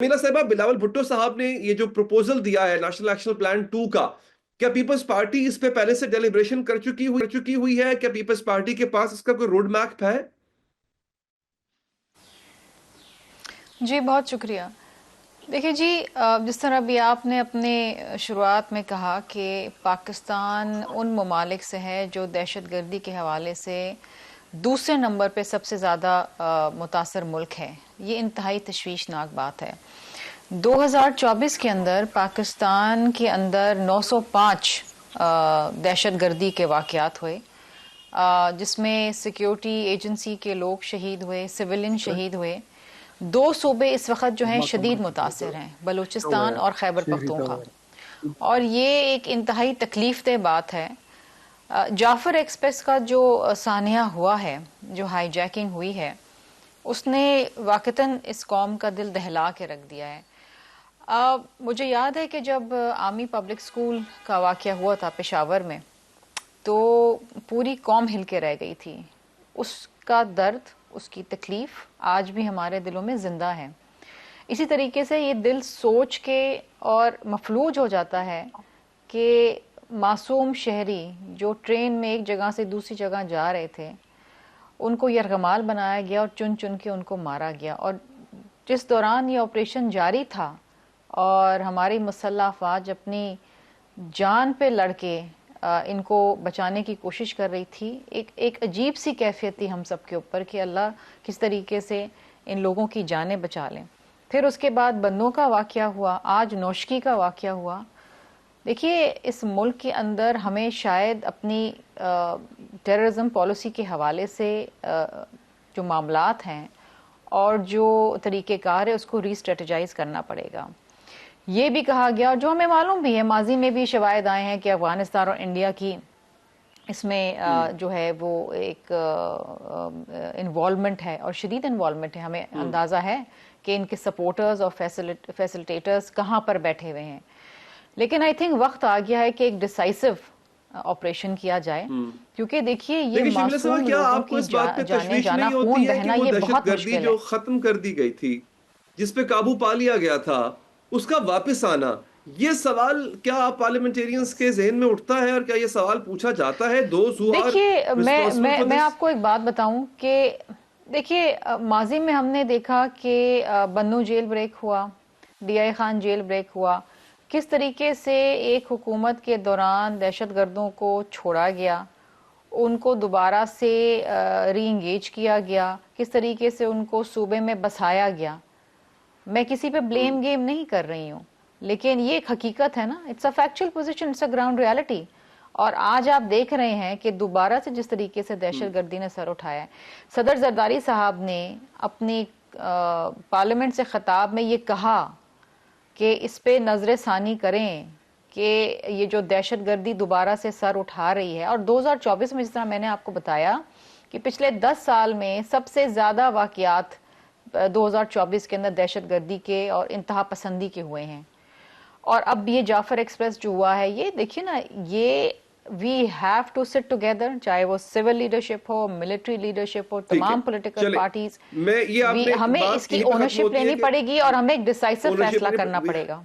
مینا صاحبہ، بلاول بھٹو صاحب نے یہ جو پروپوزل دیا ہے نیشنل ایکشن پلان 2 کا، کیا پیپلز پارٹی اس پہ پہلے سے ڈیلیبریشن کر چکی ہوئی ہے؟ کیا پیپلز پارٹی کے پاس اس کا کوئی روڈ میپ ہے؟ جی بہت شکریہ۔ دیکھیے جی، جس طرح بھی آپ نے اپنے شروعات میں کہا کہ پاکستان ان ممالک سے ہے جو دہشت گردی کے حوالے سے دوسرے نمبر پہ سب سے زیادہ متاثر ملک ہے، یہ انتہائی تشویشناک بات ہے۔ 2024 کے اندر پاکستان کے اندر 905 دہشت گردی کے واقعات ہوئے، جس میں سیکیورٹی ایجنسی کے لوگ شہید ہوئے، سویلین شہید ہوئے۔ 2 صوبے اس وقت جو ہیں شدید متاثر ہیں، بلوچستان اور خیبر پختونخوا، اور یہ ایک انتہائی تکلیف دہ بات ہے۔ جعفر ایکسپریس کا جو سانحہ ہوا ہے، جو ہائی جیکنگ ہوئی ہے، اس نے واقعتاً اس قوم کا دل دہلا کے رکھ دیا ہے۔ مجھے یاد ہے کہ جب آرمی پبلک سکول کا واقعہ ہوا تھا پشاور میں، تو پوری قوم ہل کے رہ گئی تھی۔ اس کا درد، اس کی تکلیف آج بھی ہمارے دلوں میں زندہ ہے۔ اسی طریقے سے یہ دل سوچ کے اور مفلوج ہو جاتا ہے کہ معصوم شہری جو ٹرین میں ایک جگہ سے دوسری جگہ جا رہے تھے، ان کو یرغمال بنایا گیا اور چن چن کے ان کو مارا گیا، اور جس دوران یہ آپریشن جاری تھا اور ہماری مسلح افواج اپنی جان پہ لڑ کے ان کو بچانے کی کوشش کر رہی تھی، ایک عجیب سی کیفیت تھی ہم سب کے اوپر کہ اللہ کس طریقے سے ان لوگوں کی جانیں بچا لیں۔ پھر اس کے بعد بندوں کا واقعہ ہوا، آج نوشکی کا واقعہ ہوا۔ دیکھیے، اس ملک کے اندر ہمیں شاید اپنی ٹیررزم پالیسی کے حوالے سے جو معاملات ہیں اور جو طریقہ کار ہے اس کو ری اسٹریٹجائز کرنا پڑے گا۔ یہ بھی کہا گیا، اور جو ہمیں معلوم بھی ہے، ماضی میں بھی شواہد آئے ہیں کہ افغانستان اور انڈیا کی اس میں جو ہے وہ ایک انوالومنٹ ہے، اور شدید انوالومنٹ ہے۔ ہمیں اندازہ ہے کہ ان کے سپورٹرز اور فیسلٹیٹرز کہاں پر بیٹھے ہوئے ہیں۔ لیکن آئی تھنک وقت آ گیا ہے کہ ایک ڈیسائسو آپریشن کیا جائے، کیونکہ دیکھیے یہ شملہ صاحبہ، معصوم کیا لوگوں آپ کو کی اس بات پہ جانیں تشویش جانا، نہیں خون ہوتی ہے کہ بہنا، وہ یہ دہشت بہت گردی مشکل ہے۔ جو ختم کر دی گئی تھی، جس پہ قابو پا لیا گیا تھا، اس کا واپس آنا، یہ سوال کیا آپ پارلیمنٹیرینز کے ذہن میں اٹھتا ہے، اور کیا یہ سوال پوچھا جاتا ہے دوز ہو آر دیکھیے، ریسپانسبل فار میں دس؟ آپ کو ایک بات بتاؤں کہ دیکھیے، ماضی میں ہم نے دیکھا کہ بنو جیل بریک ہوا، D I Khan jail break ہوا، کس طریقے سے ایک حکومت کے دوران دہشت گردوں کو چھوڑا گیا، ان کو دوبارہ سے ری انگیج کیا گیا، کس طریقے سے ان کو صوبے میں بسایا گیا۔ میں کسی پہ بلیم گیم نہیں کر رہی ہوں، لیکن یہ ایک حقیقت ہے نا، it's a factual position, it's a ground reality. اور آج آپ دیکھ رہے ہیں کہ دوبارہ سے جس طریقے سے دہشت گردی نے سر اٹھایا ہے، صدر زرداری صاحب نے اپنی پارلیمنٹ سے خطاب میں یہ کہا کہ اس پہ نظر ثانی کریں کہ یہ جو دہشت گردی دوبارہ سے سر اٹھا رہی ہے، اور 2024 میں جس طرح میں نے آپ کو بتایا کہ پچھلے 10 سال میں سب سے زیادہ واقعات 2024 کے اندر دہشت گردی کے اور انتہا پسندی کے ہوئے ہیں۔ اور اب یہ جعفر ایکسپریس جو ہوا ہے، یہ دیکھیے نا، یہ we have to sit together, چاہے وہ سول لیڈرشپ ہو، ملٹری لیڈرشپ ہو، ٹھیک ہے، تمام پولیٹیکل چلیں، پارٹیز، میں یہ آپ نے ہمیں اس بات کی یہیں پہ ختم اونرشپ ہوتی ہے لینی کہ پڑے گی اور ہمیں ایک ڈیسائسو اونرشپ فیصلہ کرنا پڑے گا۔